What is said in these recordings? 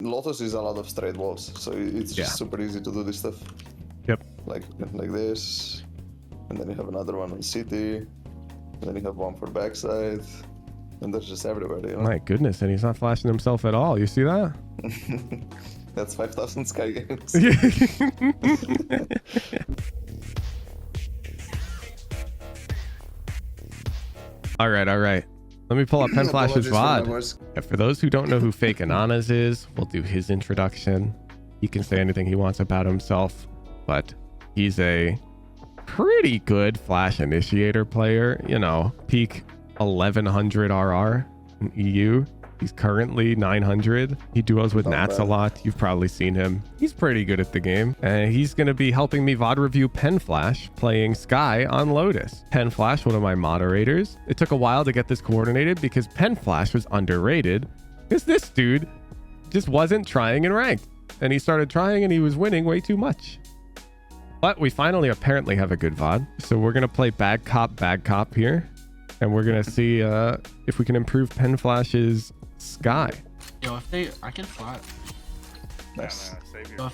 Lotus is a lot of straight walls, so it's just super easy to do this stuff. Yep. Like this, and then you have another one on city, and then you have one for backside, and that's just everywhere. You know? My goodness, and he's not flashing himself at all. You see that? That's 5,000 Sky games. All right. Let me pull up PENFLASH's VOD. Yeah, for those who don't know who FAKEANANAS is, we'll do his introduction. He can say anything he wants about himself, but he's a pretty good Flash initiator player. You know, peak 1100 RR in EU. He's currently 900. He duos with Nats a lot. You've probably seen him. He's pretty good at the game. And he's going to be helping me VOD review PENFLASH playing SKYE on LOTUS. PENFLASH, one of my moderators. It took a while to get this coordinated because PENFLASH was underrated. Because this dude just wasn't trying in ranked. And he started trying and he was winning way too much. But we finally apparently have a good VOD. So we're going to play bad cop here. And we're going to see if we can improve PENFLASH's SKYE. Yo, I can fly. Nice. Yo,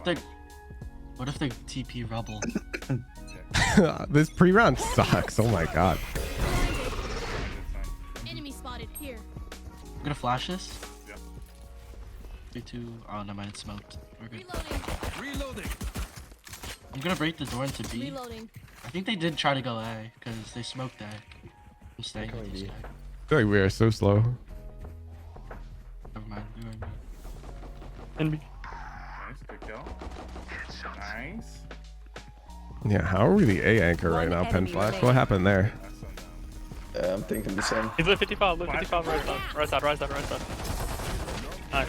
what if they TP Rebel? This pre-round sucks. Oh my god. Enemy spotted here. I'm gonna flash this. Yeah. 3, 2. Oh, no, mine smoked. We're good. Reloading. I'm gonna break the door into B. Reloading. I think they did try to go A because they smoked A. I'm staying with this guy. I feel like we are so slow. Never mind. We were in B. And B. Nice, good kill. Nice. Yeah, how are we the A anchor right now, PENFLASH? What happened there? I'm thinking the same. He's lit 55, lit 55, right side. Nice.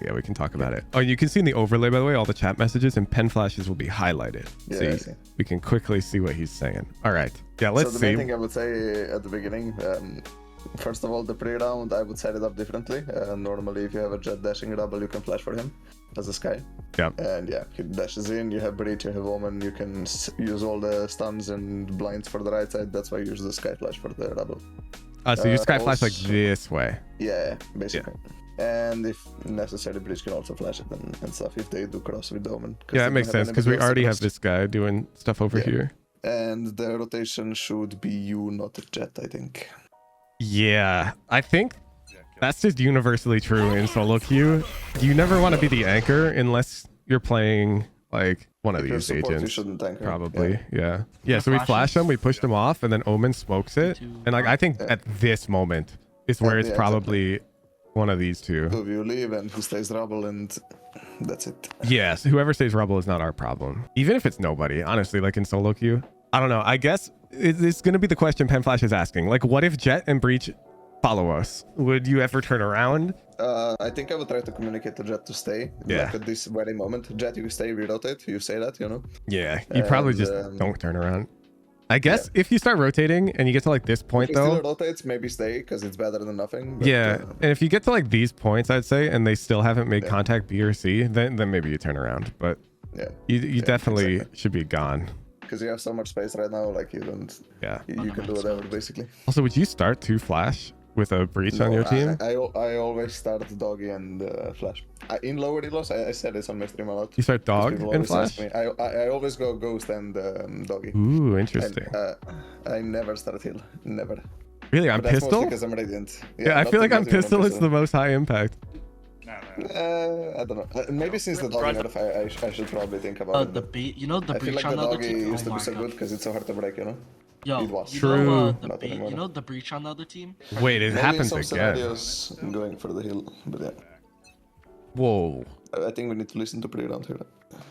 Yeah, we can talk about it. Oh, you can see in the overlay, by the way, all the chat messages and PENFLASHes will be highlighted. Yeah, so we can quickly see what he's saying. All right. Yeah, let's see. So the main thing I would say at the beginning, first of all, the pre-round, I would set it up differently. Normally, if you have a jet dashing double, you can flash for him as a SKYE. Yeah. And yeah, he dashes in, you have breach, you have omen, you can use all the stuns and blinds for the right side. That's why you use the SKYE flash for the double. So you SKYE flash like this way. Yeah, basically. Yeah. And if necessary, breach can also flash it and stuff if they do cross with the omen. Yeah, that makes sense because we already have this guy doing stuff over here. And the rotation should be you, not a jet, I think. Yeah, I think that's just universally true in solo queue. You never want to be the anchor unless you're playing like one of these agents. You shouldn't anchor. Probably, yeah. So we flash him, we pushed him off, and then Omen smokes it. And like I think at this moment is where it's probably one of these two. So you leave and he stays rubble and that's it. Yes, whoever stays rubble is not our problem. Even if it's nobody, honestly, like in solo queue. I don't know. I guess it's going to be the question PENFLASH is asking. Like, what if Jet and Breach follow us? Would you ever turn around? I think I would try to communicate to Jet to stay. Yeah. Like at this very moment. Jet, you stay, we rotate. You say that, you know? Yeah, you probably just don't turn around. I guess if you start rotating and you get to like this point though. Still rotates, maybe stay because it's better than nothing. But, and if you get to like these points, I'd say, and they still haven't made contact B or C, then maybe you turn around. But you definitely should be gone. Because you have so much space right now, like you don't. Yeah. You can do whatever basically. Also, would you start to flash with a breach on your team? I always start doggy and flash. In lower elos, I said this on my stream a lot. You start dog and flash? I always go ghost and doggy. Ooh, interesting. I never start heal, never. Really, on pistol? Because I'm radiant. Yeah, I feel like on pistol it's the most high impact. I don't know. Maybe since the doggy nerf, I should probably think about it. The beat, you know, the breach like on the other doggy team. used to be so good because it's so hard to break, you know. Yo, it was true. You know the breach on the other team? Wait, it happens again. Scenarios going for the hill, but yeah. Whoa. I think we need to listen to pre-round here.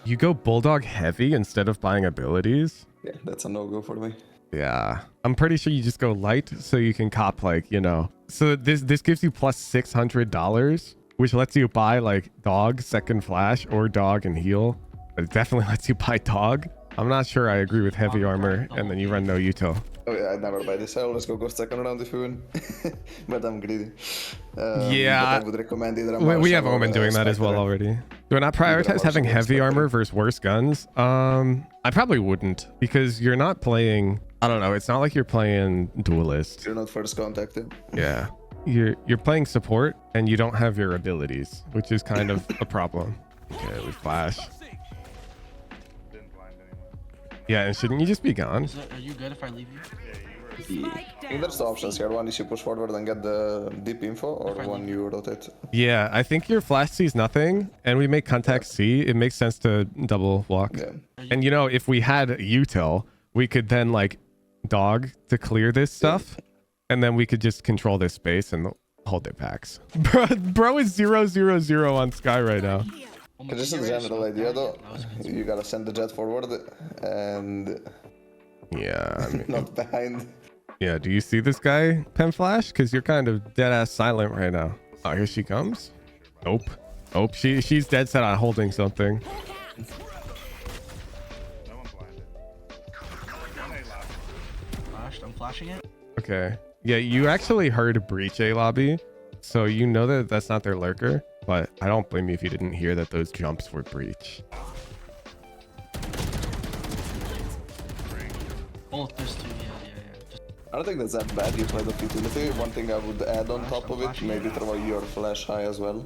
You go bulldog heavy instead of buying abilities? Yeah, that's a no-go for me. Yeah, I'm pretty sure you just go light so you can cop like, you know. So this gives you plus $600, which lets you buy like dog second flash or dog and heal. But it definitely lets you buy dog. I'm not sure I agree with heavy armor and then you run no util. Oh yeah, I never buy this. I always go second round if you win. But I'm greedy. Yeah. I would recommend either we have Omen doing that as well already. Do I not prioritize having heavy armor versus worse guns? I probably wouldn't because you're not playing, I don't know, it's not like you're playing duelist. You're not first contact. Yeah. you're playing support and you don't have your abilities, which is kind of a problem. Okay, we flash. Didn't blind anyone. Yeah, and shouldn't you just be gone? Are you good if I leave you? I think there's two options here. One is you push forward and get the deep info, or one you rotate. Yeah, I think your flash sees nothing, and we make contact C. It makes sense to double walk. Yeah. And you know, if we had util, we could then like dog to clear this stuff, and then we could just control this space and hold their packs. Bro is 0-0-0 on Sky right now. Just in general idea though, you gotta send the jet forward and Yeah, I mean, not behind. yeah. Do you see this guy, PENFLASH? Because you're kind of dead ass silent right now. Oh, here she comes. Nope. Nope. She's dead set on holding something. No one blinded. One A left. Flashed. I'm flashing it. Okay. Yeah, you actually heard breach A lobby, so you know that that's not their lurker. But I don't blame you if you didn't hear that those jumps were breach. Both there's two. Yeah. Just I don't think that's that bad. You play the futility. One thing I would add on top of it, maybe throw your flash high as well.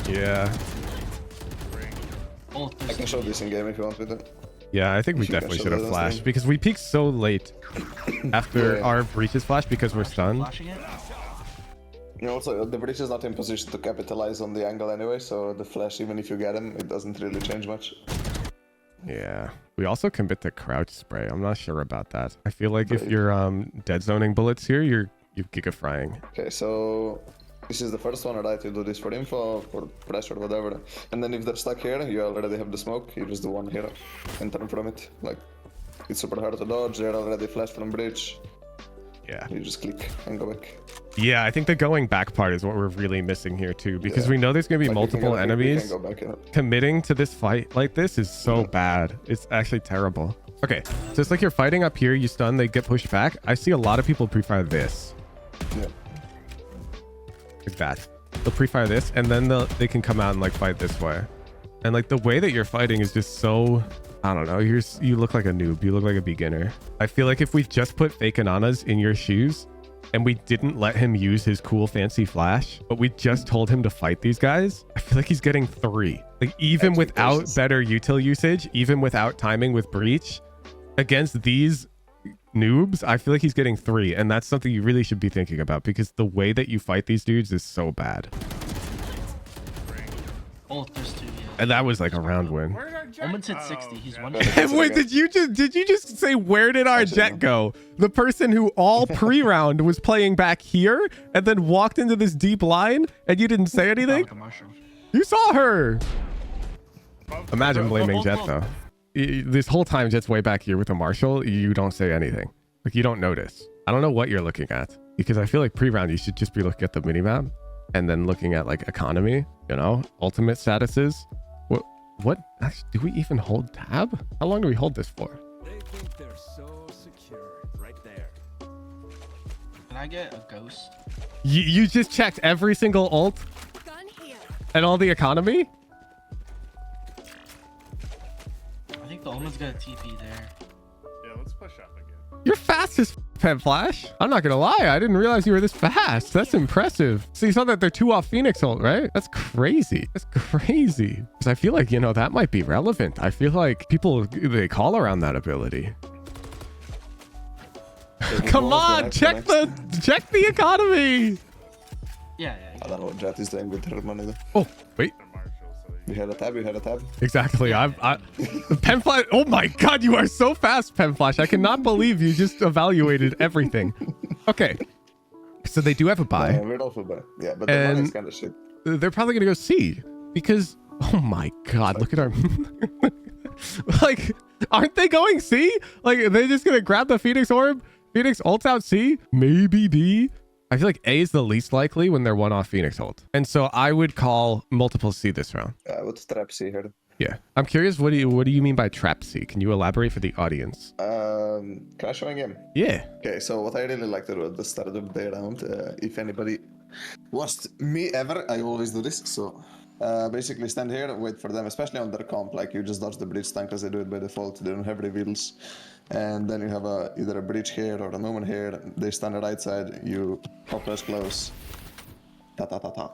Yeah. both I there's can two. show this in game if you want me to. Yeah, I think we You can definitely show should have those flashed things. because we peaked so late after Yeah. our breaches flash because we're stunned. Flashing it. You know, also, the breach is not in position to capitalize on the angle anyway, so the flash, even if you get him, it doesn't really change much. Yeah. We also commit to crouch spray. I'm not sure about that. I feel like if you're dead zoning bullets here, you're giga frying. Okay, so this is the first one, right? You do this for info, for pressure, whatever. And then if they're stuck here, you already have the smoke, you just do one here and turn from it. Like, it's super hard to dodge, they're already flashed from bridge. Yeah. You just click and go back. Yeah, I think the going back part is what we're really missing here too, because Yeah. we know there's gonna be Like, you can multiple go- you can enemies. go back, yeah. Committing to this fight like this is so bad. It's actually terrible. Okay, so it's like you're fighting up here, you stun, they get pushed back. I see a lot of people pre-fire this. Yeah. Like that. They'll pre-fire this, and then they can come out and like fight this way. And like the way that you're fighting is just so, I don't know, you look like a noob. You look like a beginner. I feel like if we just put FAKEANANAS in your shoes and we didn't let him use his cool fancy flash, but we just told him to fight these guys, I feel like he's getting 3. Like even without better util usage, even without timing with breach, against these noobs, I feel like he's getting 3. And that's something you really should be thinking about because the way that you fight these dudes is so bad. Both there's two. Yeah. And that was like a round win. Where did our jet? Omen's hit Oh, 60. He's God. one. Wait, did you just say where did our jet go? The person who all pre-round was playing back here and then walked into this deep line and you didn't say anything? Like a marshal. You saw her. Imagine blaming Jet though. This whole time Jet's way back here with a marshal, you don't say anything. Like you don't notice. I don't know what you're looking at because I feel like pre-round you should just be looking at the minimap and then looking at like economy, you know, ultimate statuses. What actually, do we even hold tab? How long do we hold this for? They think they're so secure right there. Can I get a ghost? You just checked every single ult Gun here. and all the economy? I think the Omen's got a TP there. Yeah, let's push up again. You're fast as PENFLASH. I'm not gonna lie, I didn't realize you were this fast. That's impressive. So you saw that they're 2 off Phoenix ult, right? That's crazy. That's crazy. Because I feel like, you know, that might be relevant. I feel like people, they call around that ability. Come on, check the economy. Yeah. I don't know what Jet is doing with her money though. Oh, wait. The marshal, so You had a tab. Exactly. PENFLASH. Oh my God, you are so fast, PENFLASH. I cannot believe you just evaluated everything. Okay. So they do have a buy. We're also buy. Yeah, but the money's kind of shit. They're probably going to go C because, oh my God, look at our... like, aren't they going C? Like, are they just going to grab the Phoenix orb? Phoenix ults out C? Maybe B? I feel like A is the least likely when they're 1 off Phoenix ult. And so I would call multiple C this round. I would trap C here. Yeah. I'm curious, what do you mean by trap C? Can you elaborate for the audience? Can I show a game? Yeah. Okay, so what I really like to do at the start of the day round, if anybody watched me ever, I always do this. So basically stand here, wait for them, especially on their comp, like you just dodge the bridge stun because they do it by default, they don't have reveals. And then you have either a bridge here or a moment here, they stand the right side, you hop rush close, Ta ta ta ta.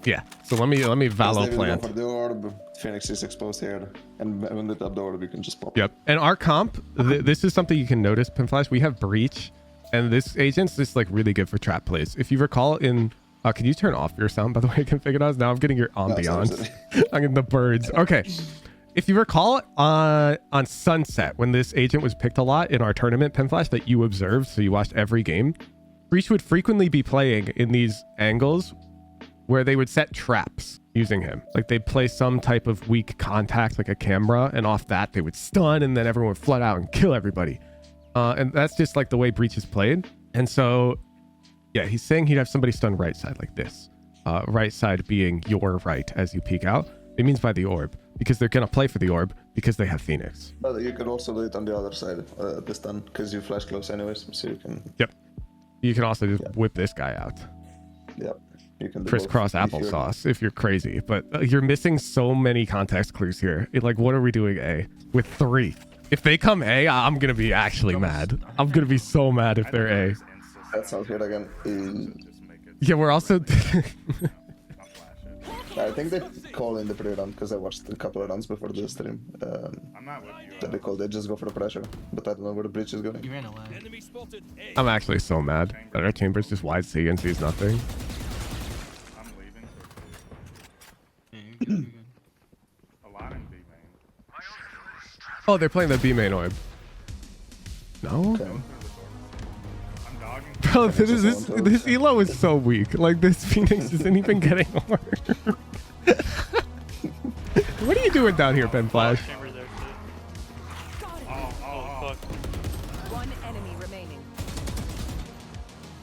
Yeah. So let me Valo They will go plant. for the orb. Phoenix is exposed here, and when they tap the orb, you can just pop. Yep. And our comp, this is something you can notice, PENFLASH. We have Breach, and this agent's just like really good for trap plays. If you recall in, can you turn off your sound, by the way, FAKEANANAS? Now I'm getting your ambiance. I'm getting the birds. Okay. If you recall on Sunset, when this agent was picked a lot in our tournament, PENFLASH, that you observed, so you watched every game, Breach would frequently be playing in these angles where they would set traps using him. Like they'd play some type of weak contact, like a camera, and off that they would stun, and then everyone would flood out and kill everybody. And that's just like the way Breach is played. And so, yeah, he's saying he'd have somebody stun right side like this. Right side being your right as you peek out. It means by the orb, because they're gonna play for the orb because they have Phoenix. But you could also do it on the other side this time, because you flash close anyways, so you can. Yep. You can also just whip this guy out. Yep. You can do Crisscross both if you're- applesauce if you're crazy, but you're missing so many context clues here. Like, what are we doing A with 3? If they come A, I'm gonna be actually mad. I'm gonna be so mad if they're A. That's not here again. Just make it. Yeah, we're also. Not flash it. I think they call in the pre-round because I watched a couple of rounds before the stream. I'm not with you. That they call, they just go for the pressure, but I don't know where the breach is You going. ran away. Enemy spotted. A. I'm actually so mad that our chamber's just wide C and sees nothing. I'm leaving. Yeah, you're good, you're good. A lot in B main. Oh, they're playing the B main orb. No, Okay. I'm dogging. bro, this elo is so weak. Like this Phoenix isn't even getting orb. What are you doing down here, PENFLASH? Chamber's there too. Oh, Oh, fuck. One enemy remaining.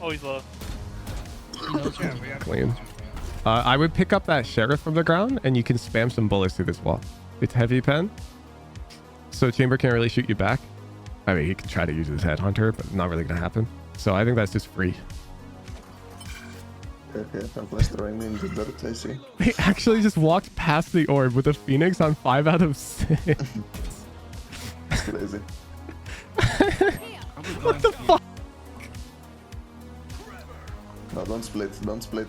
Oh, he's low. Yeah, we have Clean. I would pick up that sheriff from the ground, and you can spam some bullets through this wall. It's heavy pen, so chamber can't really shoot you back. I mean, he can try to use his headhunter, but not really gonna happen. So I think that's just free. Okay, I'm flash throwing me in the dirt, I see. They actually just walked past the orb with a Phoenix on 5 out of 6. It's crazy. What the fuck? No, don't split, don't split.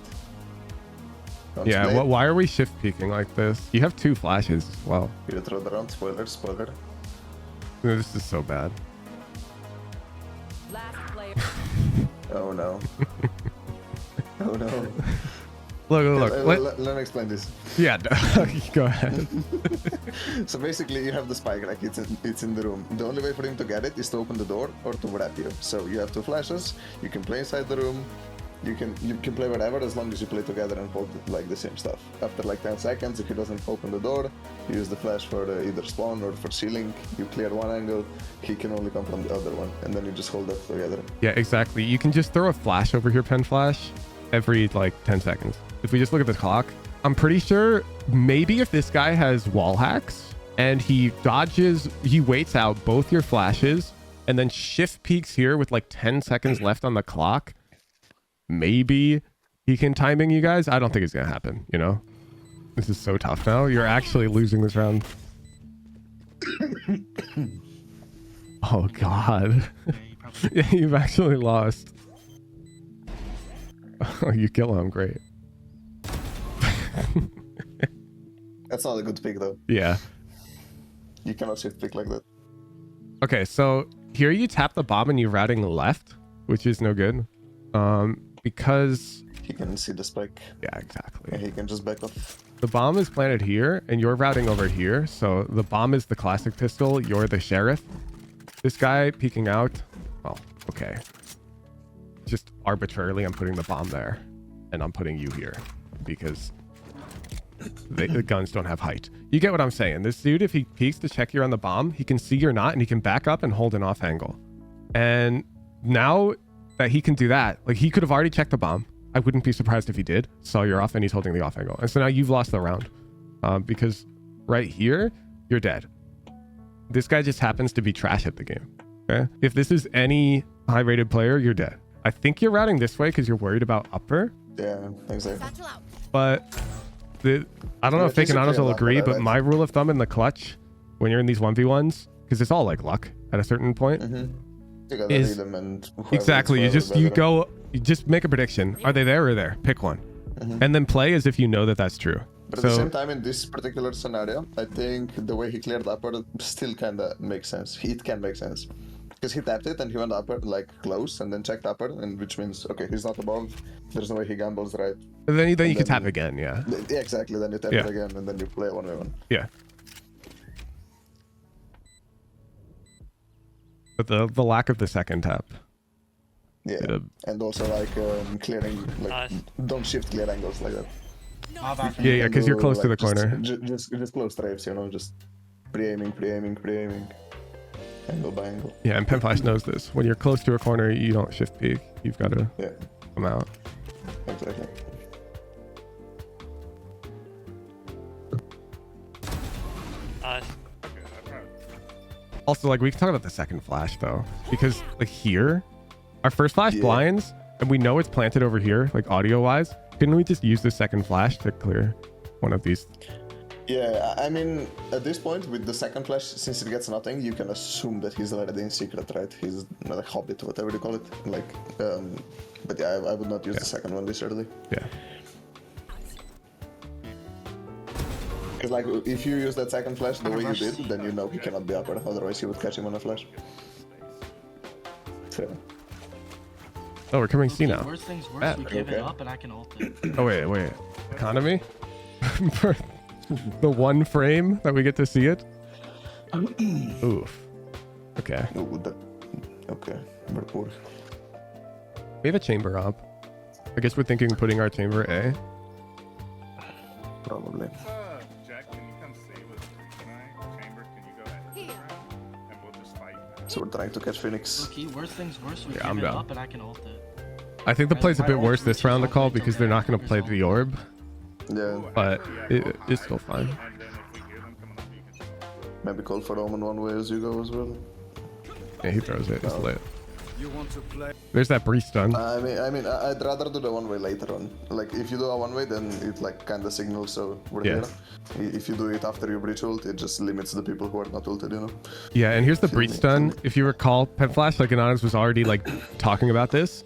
Don't Yeah, split. why are we shift peeking like this? You have 2 flashes as well. You throw the round, spoiler, spoiler. This is so bad. Last player. Oh no. Oh no. Look. Let me explain this. Yeah, go ahead. So basically, you have the spike, like it's in the room. The only way for him to get it is to open the door or to wrap you. So you have 2 flashes. You can play inside the room. You can play whatever as long as you play together and hold like the same stuff. After like 10 seconds, if he doesn't open the door, you use the flash for either spawn or for ceiling. You clear one angle, he can only come from the other one, and then you just hold that together. Yeah, exactly. You can just throw a flash over here, PENFLASH, every like 10 seconds. If we just look at the clock, I'm pretty sure maybe if this guy has wall hacks and he dodges, he waits out both your flashes and then shift peeks here with like 10 seconds left on the clock, maybe he can timing you guys. I don't think it's gonna happen, you know? This is so tough now. You're actually losing this round. Oh god. Yeah, you probably. Yeah, you've actually lost. Oh, you kill him, great. That's not a good pick though. Yeah. You cannot shift pick like that. Okay, so here you tap the bomb and you're routing left, which is no good. Because He can see the spike, yeah, and exactly. he can just back off. The bomb is planted here and you're routing over here. So the bomb is the classic pistol, you're the sheriff. This guy peeking out. Well, okay. Just arbitrarily I'm putting the bomb there and I'm putting you here because the guns don't have height. You get what I'm saying? This dude, if he peeks to check you're on the bomb, he can see you're not and he can back up and hold an off angle. And now that he can do that, like he could have already checked the bomb. I wouldn't be surprised if he did. Saw you're off and he's holding the off angle. And so now you've lost the round because right here, you're dead. This guy just happens to be trash at the game. Okay. If this is any high rated player, you're dead. I think you're routing this way because you're worried about upper, Yeah, exactly. Satchel out. but I don't know if Yeah, basically FAKEANANAS will a lot, agree, but I but my rule of thumb in the clutch, when you're in these 1v1s, because it's all like luck at a certain point, You gotta Is- read them and whoever exactly. You gets just further, better. you just make a prediction. Are they there or there? Pick one. and then play as if you know that that's true. But at the same time, in this particular scenario, I think the way he cleared upper still kind of makes sense. It can make sense. Because he tapped it and he went upper, like close, and then checked upper, and which means, okay, he's not above. There's no way he gambles, right? And then you can tap again, yeah. Yeah, exactly. Then you tap it again, and then you play 1v1. Yeah. But the lack of the second tap. Yeah. And also like clearing, like don't shift clear angles like that. Yeah, because you're close to the corner. Just close strafes, you know, just pre-aiming, angle by angle. Yeah, and PENFLASH knows this. When you're close to a corner, you don't shift peek. You've got to come out. Exactly. Nice. Also, like, we can talk about the second flash though, because like here, our first flash blinds, and we know it's planted over here, like audio wise. Couldn't we just use the second flash to clear one of these? Yeah, I mean, at this point, with the second flash, since it gets nothing, you can assume that he's already in secret, right? He's not a hobbit, whatever you call it. Like, but yeah, I would not use the second one this early. Yeah. Because like, if you use that second flash the way you did, then you know he cannot be upper. Otherwise, you would catch him on a flash. So. Oh, we're coming C now. Worst things worse, we give it up and I can ult it. Oh wait. Economy? For the one frame that we get to see it? Oof. Okay. Okay. We're poor. We have a chamber up. I guess we're thinking putting our chamber A. Probably. Jack, can you come see with tonight? Chamber, can you go ahead? And we'll just fight. So we're trying to catch Phoenix. Okay, worst things worse, we give I'm it down. up and I can ult it. I think the play's a bit worse this round to call because they're not going to play the orb. Yeah. But it's still fine. And then if we hear them coming up, you can Maybe call for Omen one way as you go as well. Yeah, he throws it. It's lit. You want to play? There's that breach stun. I mean, I'd rather do the one way later on. Like, if you do a one way, then it like kind of signals so we're here. If you do it after you breach ult, it just limits the people who are not ulted, you know? Yeah, and here's the breach stun. If you recall, PENFLASH, like Anonymous was already like talking about this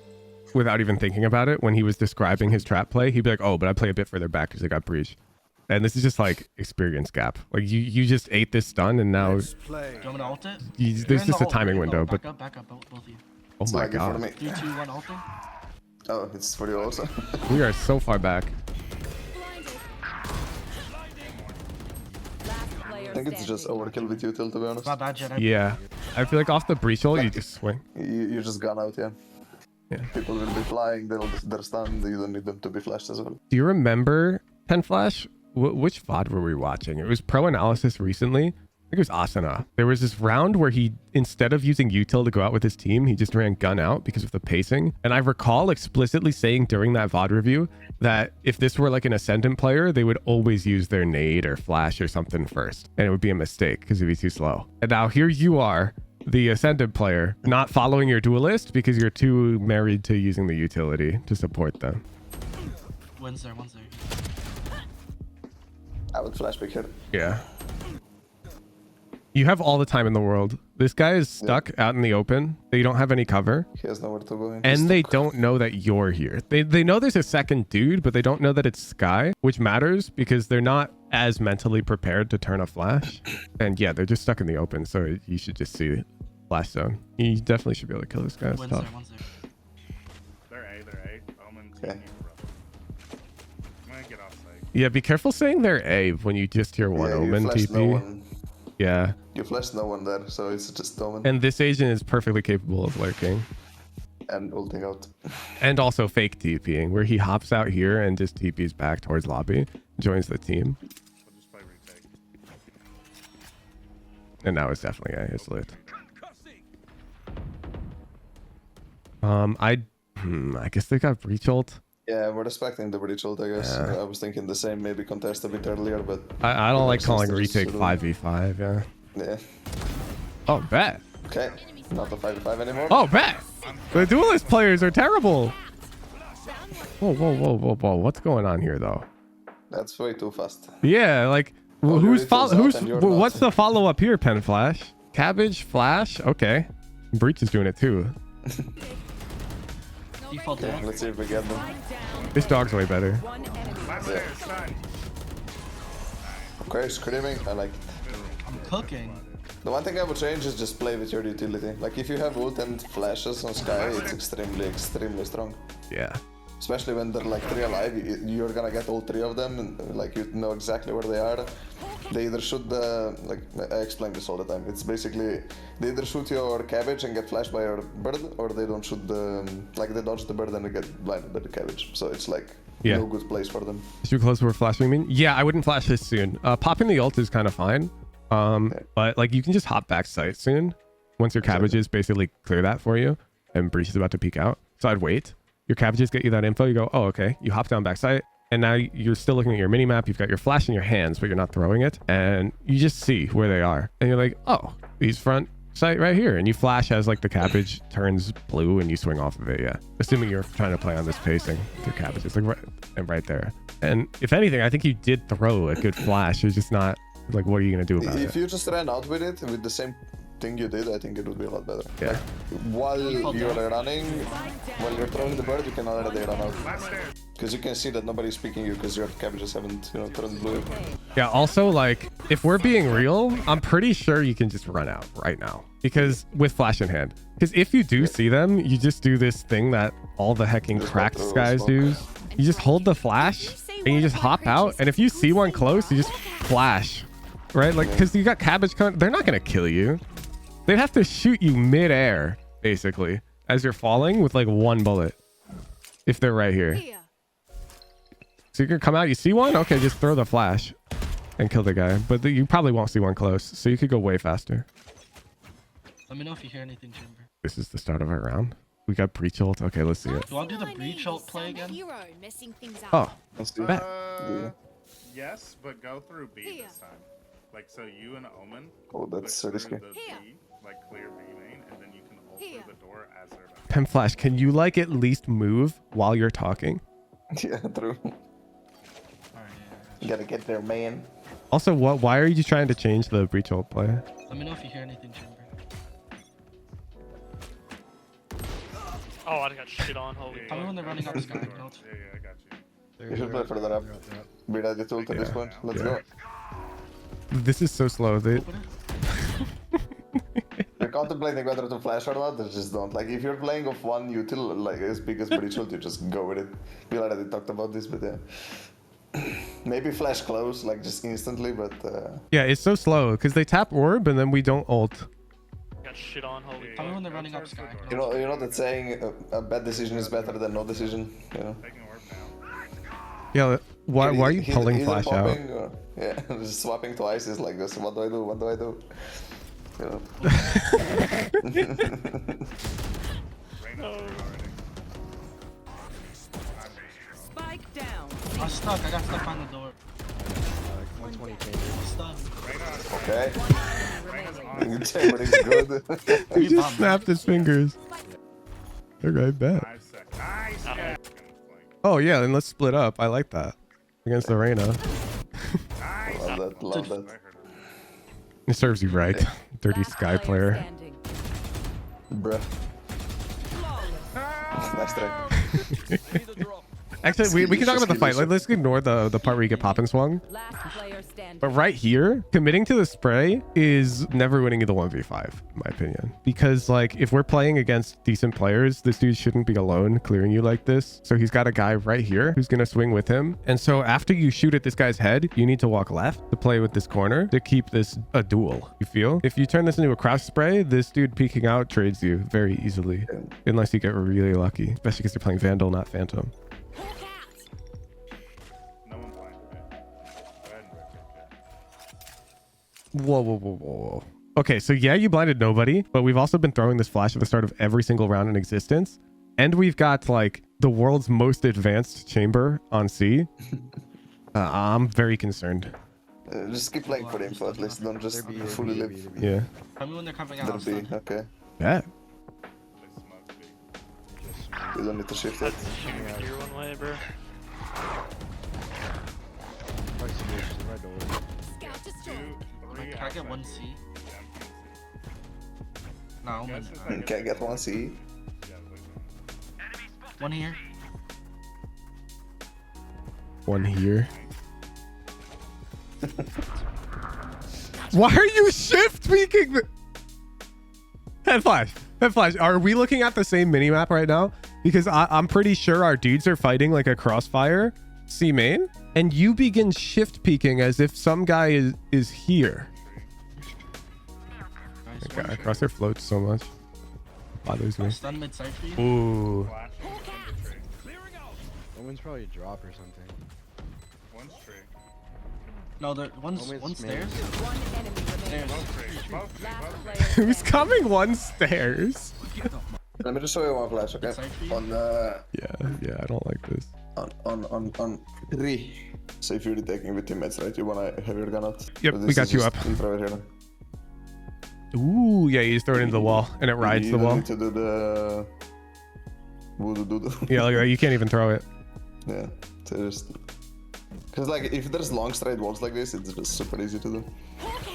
without even thinking about it when he was describing his trap play. He'd be like, oh, but I play a bit further back because I got breach. And this is just like experience gap. Like you just ate this stun and now Do you want me to ult it? there's just a timing window. But Back up, both of you. oh my god, 3, 2, 1, ulting. Oh, it's for you also. we are so far back. I think it's just overkill with util, to be honest. Not bad, Jedi. Yeah, I feel like off the breach ult, you just swing. You just gone out, yeah. People will be flying, they're stunned, you don't need them to be flashed as well. Do you remember PENFLASH? Which VOD were we watching? It was Pro Analysis recently. I think it was Asana. There was this round where he, instead of using util to go out with his team, he just ran gun out because of the pacing. And I recall explicitly saying during that VOD review that if this were like an Ascendant player, they would always use their nade or flash or something first. And it would be a mistake because it'd be too slow. And now here you are, the Ascendant player, not following your duelist because you're too married to using the utility to support them. One's there. I would flash back here. Yeah. You have all the time in the world. This guy is stuck out in the open. They don't have any cover. He has nowhere to go in. And they don't know that you're here. They know there's a second dude, but they don't know that it's Skye, which matters because they're not as mentally prepared to turn a flash. And yeah, they're just stuck in the open. So you should just see flash zone. You definitely should be able to kill this guy. It's tough. One's there. They're A. Omen, Okay. I'm gonna get off site. Yeah, be careful saying they're A when you just hear one Omen TP. No one. Yeah. You flashed no one there, so it's just Omen. And this agent is perfectly capable of lurking. And ulting out. And also fake TPing, where he hops out here and just TPs back towards lobby, joins the team. We'll just play retake. And now it's definitely A. It's lit. I guess they got breach ult. Yeah, we're respecting the breach ult, I guess. Yeah. I was thinking the same, maybe contest a bit earlier, but... I don't like calling Sisters retake should- 5v5, yeah. Yeah. Oh, bet. Okay, not a 5v5 anymore. Oh, bet. The duelist players are terrible. Whoa. What's going on here, though? That's way too fast. Yeah, like, Oh, who's your ritual's out and you're not. what's the follow-up here, PENFLASH? Cabbage, Flash? Okay. Breach is doing it, too. No Default Yeah, down. let's see if we get them. This dog's way better. One enemy. Last stairs, son. Okay, screaming. I like it. I'm cooking. The one thing I would change is just play with your utility. Like if you have ult and flashes on Skye, it's extremely strong. Yeah. Especially when they're like 3 alive, you're gonna get all 3 of them, and like you know exactly where they are. They either shoot the, like I explain this all the time. It's basically they either shoot your cabbage and get flashed by your bird, or they don't shoot the, like they dodge the bird and they get blinded by the cabbage. So it's like no good place for them. Is you close for flashing? I mean, yeah, I wouldn't flash this soon. Popping the ult is kind of fine. But like you can just hop back site soon once your cabbages basically clear that for you and Breach is about to peek out. So I'd wait. Your cabbages get you that info. You go, oh, okay. You hop down back site and now you're still looking at your mini map. You've got your flash in your hands, but you're not throwing it. And you just see where they are. And you're like, oh, he's front site right here. And you flash as like the cabbage turns blue and you swing off of it. Yeah. Assuming you're trying to play on this pacing with your cabbages, like right there. And if anything, I think you did throw a good flash. You're just not, like, what are you going to do about it? If you just ran out with it, with the same thing you did, I think it would be a lot better. Yeah. Like, while you're running, while you're throwing the bird, you can already run out. Because you can see that nobody's picking you because your cabbages haven't, you know, turned blue. Yeah, also, like, if we're being real, I'm pretty sure you can just run out right now. Because with flash in hand. Because if you do see them, you just do this thing that all the hecking cracked guys do. You just hold the flash and you just hop out. And if you see one close, you just flash. Right? Like, because you got cabbage they're not going to kill you. They'd have to shoot you mid-air, basically, as you're falling with like 1 bullet. If they're right here. So you can come out, you see one? Okay, just throw the flash and kill the guy. But you probably won't see one close, so you could go way faster. Let me know if you hear anything, Chamber. This is the start of our round. We got breach ult. Okay, let's see it. Do you want to do the breach ult play again? Oh, Let's do bet. Yes, but go through B this time. Like, so you and Omen. Oh, that's so risky. The B, like clear B main, and then you can ult through the door as they're about. PENFLASH, can you like at least move while you're talking? Yeah, true. Alright, yeah. Gotta get there, man. Also, why are you trying to change the breach ult play? Let me know if you hear anything, Chamber. Oh, I got shit on. Holy Tell me when they're running up Sky. Yeah, I got you. You should play further up. Be ready to ult at this point. Let's go. This is so slow. You're contemplating whether to flash or not, they just don't. Like, if you're playing off one util, like as big as breach ult, you just go with it. We already talked about this, but yeah. Maybe flash close, like just instantly, but Yeah, it's so slow because they tap orb and then we don't ult. got shit on. Holy Tell me when they're running up Sky. you know that saying a bad decision is better than no decision. You know. Taking orb now. Yeah, why are you pulling Either flash out? popping or, yeah, just swapping twice is like this. What do I do? What do I do? You know. Reyna's already. Spike down. I'm stuck. I got stuck on the door. 120k. I'm stuck. Reyna, Okay. Reyna's on. Chamber is good. He just snapped his fingers. Okay, bet. 5 seconds. Nice. Yeah. Oh yeah, then let's split up. I like that. Against the Reyna. Nice. Love that. Love that. It serves you right. Dirty Last Sky player. standing. Bruh. Nice try. Actually, we can talk about the fight. Like, let's ignore the part where you get pop and swung. Last player standing. But right here, committing to the spray is never winning you the 1v5, in my opinion. Because, like, if we're playing against decent players, this dude shouldn't be alone clearing you like this. So he's got a guy right here who's going to swing with him. And so after you shoot at this guy's head, you need to walk left to play with this corner to keep this a duel. You feel? If you turn this into a crouch spray, this dude peeking out trades you very easily. Unless you get really lucky. Especially because you're playing Vandal, not Phantom. No one blinded it. Go ahead and rotate it. Whoa. Okay, so yeah, you blinded nobody, but we've also been throwing this flash at the start of every single round in existence. And we've got like the world's most advanced chamber on C. I'm very concerned. Just keep playing for info at least. Don't just fully live. Yeah. Tell me when they're coming There out. be. Okay. Yeah. They smoked B. You don't need to shift it. That's shooting clear one way, bro. Scout destroyed. 2, 3. Can I get 1C? No, Omen. Can't get one C. Yeah, please. One here. One here. Why are you shift peeking? Head flash. Head flash. Are we looking at the same minimap right now? Because I'm pretty sure our dudes are fighting like a crossfire C main, and you begin shift peeking as if some guy is here. Nice. Okay, crosshair floats so much. Bothers me. Stun mid side for you. Ooh. Flash into tree. Omen's probably a drop or something. One's tree. No, there one's Always stairs. One enemy remaining. Both tree. Both tree. Last Both tree. player Who's standing. coming one stairs? Let me just show you one flash, okay? Side for you. On Yeah, I don't like this. on 3. So if you're taking with teammates, right? You wanna have your gun out. Yep, So we this got is you just up. intro right here. Ooh, yeah, you just throw it into the wall and it rides You the don't wall. need to do the voodoo doodoo. Yeah, like you can't even throw it. Yeah, so just because like if there's long straight walls like this, it's just super easy to do.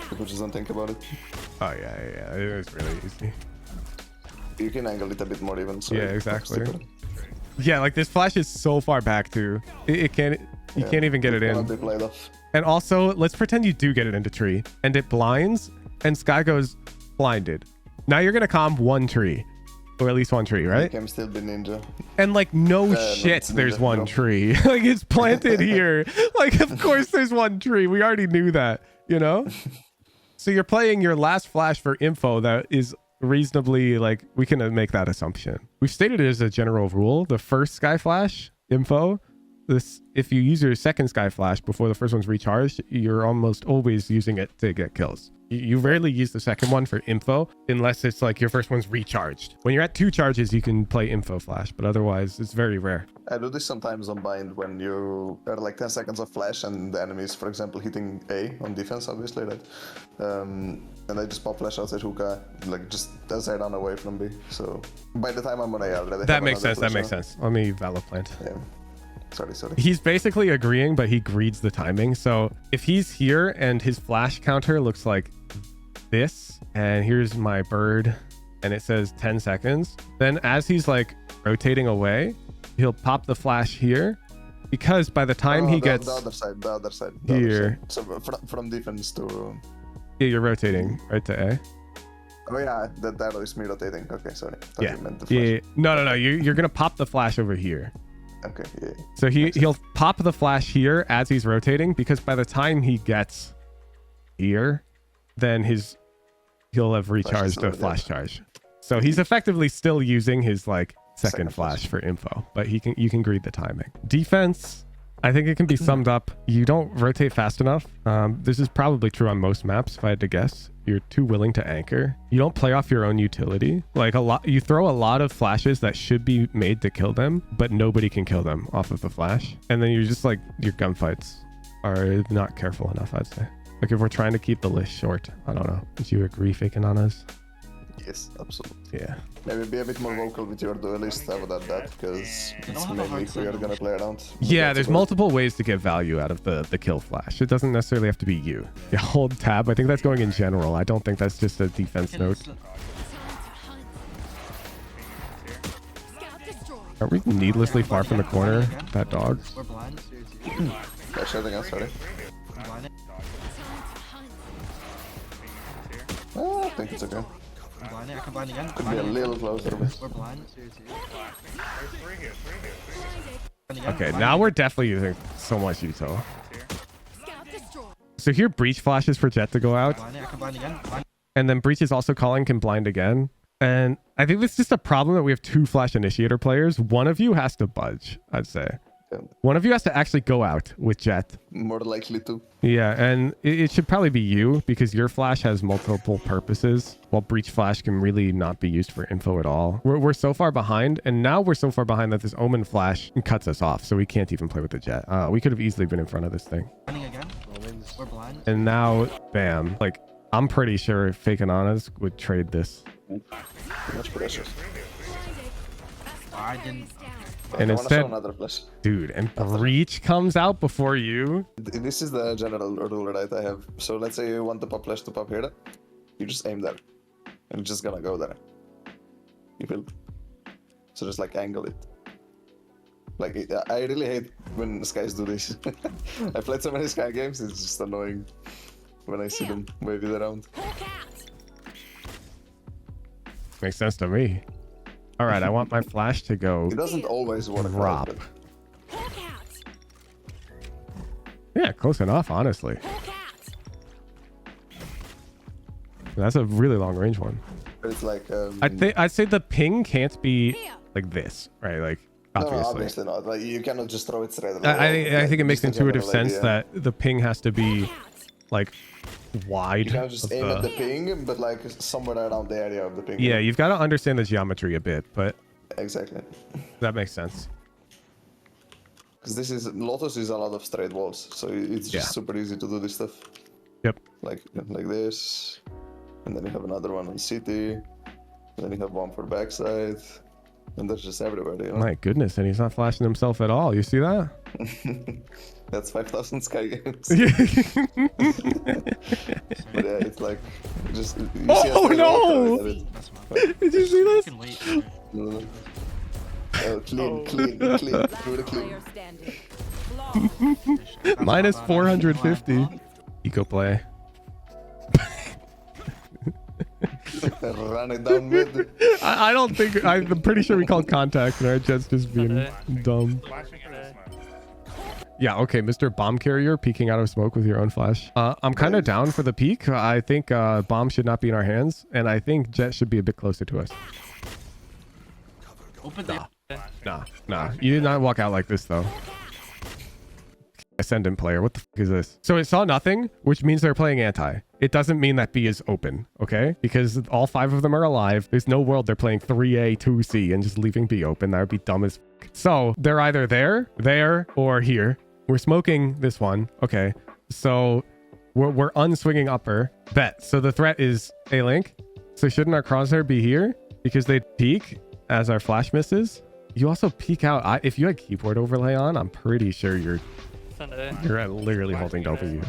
People just don't think about it. Oh yeah, it is really easy. You can angle it a bit more even. So Yeah, it's exactly. super. Yeah, like this flash is so far back too. It can't. You Yeah, can't even get it cannot in. be played off. And also, let's pretend you do get it into tree, and it blinds, and Sky goes blinded. Now you're gonna comb one tree, or at least one tree, You right? can still be ninja. And like no no, shit, it's there's ninja, one no. tree. Like it's planted here. Like of course there's one tree. We already knew that, you know. So you're playing your last flash for info that is reasonably like we can make that assumption. We've stated it as a general rule. The first Sky flash info, this if you use your second Sky flash before the first one's recharged, you're almost always using it to get kills. You rarely use the second one for info unless it's like your first one's recharged. When you're at 2 charges, you can play info flash, but otherwise it's very rare. I do this sometimes on bind when you are like 10 seconds of flash and the enemy is, for example, hitting A on defense, obviously, right? And I just pop flash outside hookah, like just as I run away from B. So by the time I'm on A already. That makes sense. That makes sense. Let me valor plant. Yeah. Sorry. He's basically agreeing, but he greeds the timing. So if he's here and his flash counter looks like this, and here's my bird, and it says 10 seconds, then as he's like rotating away, he'll pop the flash here, because by the time he gets the other side here, so from defense to yeah, you're rotating right to A. oh yeah, that is me rotating. Okay, sorry. Thought Yeah. you meant the flash. Yeah. No. You're gonna pop the flash over here. Okay, yeah. So he'll pop the flash here as he's rotating, because by the time he gets here, then he'll have recharged a already flash charge. So he's effectively still using his like second flash for info, but you can greed the timing. Defense, I think it can be summed up. You don't rotate fast enough. This is probably true on most maps, if I had to guess. You're too willing to anchor. You don't play off your own utility. Like you throw a lot of flashes that should be made to kill them, but nobody can kill them off of the flash. And then you're just like, your gunfights are not careful enough, I'd say. Like if we're trying to keep the list short, I don't know. Would you agree, FAKEANANAS? Yes, absolutely. Yeah. Maybe be a bit more vocal with your duelist about that, because it's have a hard mainly who you're time. gonna play around. Yeah, That's there's about it. multiple ways to get value out of the kill flash. It doesn't necessarily have to be you. Yeah, hold tab. I think that's going in general. I don't think that's just a defense note. Time to hunt. Scout destroyed. Are we needlessly far from the corner? That dog. We're blind. Yeah, shooting again, sorry. I'm blinded. I think it's okay. I'm blinded. I can blind again. Could be a little closer. But We're blind. There's three here. Blind again, Okay, blind now again. we're definitely using so much util. Scout destroyed. So here, breach flashes for Jet to go out, Blinded. I can blind again. Blind. and then breach is also calling can blind again. And I think this is just a problem that we have 2 flash initiator players. One of you has to budge, I'd say. Yeah, One of you has to actually go out with Jet. more likely to. Yeah, and it should probably be you, because your flash has multiple purposes, while breach flash can really not be used for info at all. We're so far behind, and now we're so far behind that this omen flash cuts us off, so we can't even play with the Jet. We could have easily been in front of this thing. Blinding again. We're blind. And now, bam. Like, I'm pretty sure FAKEANANAS would trade this. Much pressure. I didn't. And I wanna show instead, another flash. dude, and breach comes out before you. This is the general rule that I have. So let's say you want the pop flash to pop here, you just aim there, and it's just gonna go there. You feel? So just like angle it. Like, I really hate when Skies do this. I played so many Sky games, it's just annoying when I see them waving around. Hawk out. Makes sense to me. All right, I want my flash to go It doesn't always work. drop. Out, Hawk out. Yeah, close enough, honestly. Hawk out. That's a really long range one. but it's like I'd say the ping can't be Here. like this, right? Like no, obviously. obviously not. Like, you cannot just throw it straight away. I think it makes just a intuitive general sense idea. that the ping has to be Hawk out. like wide. You cannot just of aim at the- the ping, but like somewhere around the area of the ping. Yeah, you've got to understand the geometry a bit, but Exactly. that makes sense. Because this is Lotus is a lot of straight walls, so it's just Yeah. super easy to do this stuff. Yep. Like this, and then you have another one on city, and then you have one for backside, and that's just everywhere. You know? My goodness, and he's not flashing himself at all. You see that? That's 5,000 Sky games. Yeah. But yeah, it's like just. You Oh, see a straight no! wall, I get it. That's fine. Did you see You this? can wait. for it. No. Oh, clean, clean, Last really clean. player standing. Flawless. That's Minus not bad. 450. Eco play. Run it down mid. I don't think. I'm pretty sure we called contact, and our Jet's just being dumb. Flashing through the smoke. Yeah, okay, Mr. Bomb Carrier peeking out of smoke with your own flash. I'm kind of down for the peek. I think bomb should not be in our hands, and I think Jet should be a bit closer to us. Open the. Nah. You did not walk out like this, though. Ascendant player. What the fuck is this? So it saw nothing, which means they're playing anti. It doesn't mean that B is open, okay? Because all 5 of them are alive. There's no world they're playing 3A, 2C, and just leaving B open. That would be dumb as fuck. So they're either there, or here. We're smoking this one. Okay. So we're unswinging upper. Bet. So the threat is A-Link. So shouldn't our crosshair be here? Because they peek as our flash misses. You also peek out. If you had keyboard overlay on, I'm pretty sure you're literally holding W.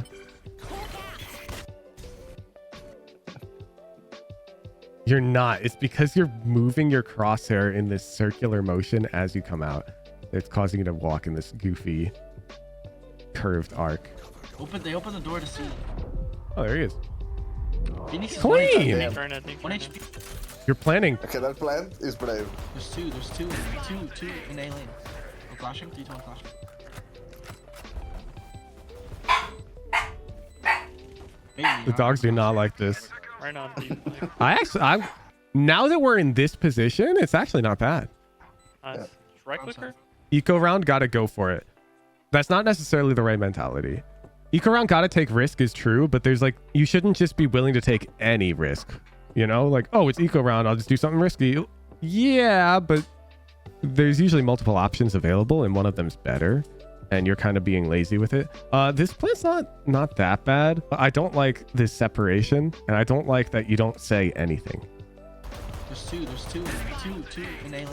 You're not. It's because you're moving your crosshair in this circular motion as you come out. It's causing you to walk in this goofy curved arc. They open the door to see. Oh, there he is. Phoenix is Clean! 1 Turn it. 1 HP. You're planning. Okay, that plan is brave. There's two in A lane. I'm flashing. 3, 2, 1, flashing. The dogs do not like this. Right on deep. I'm now that we're in this position, it's actually not bad. Nice. Right clicker? Eco round, gotta go for it. That's not necessarily the right mentality. Eco round, gotta take risk is true, but there's like, you shouldn't just be willing to take any risk. You know, like, oh, it's eco round, I'll just do something risky. Yeah, but there's usually multiple options available, and one of them's better, and you're kind of being lazy with it. This plan's not that bad. I don't like this separation, and I don't like that you don't say anything. There's two in A lane.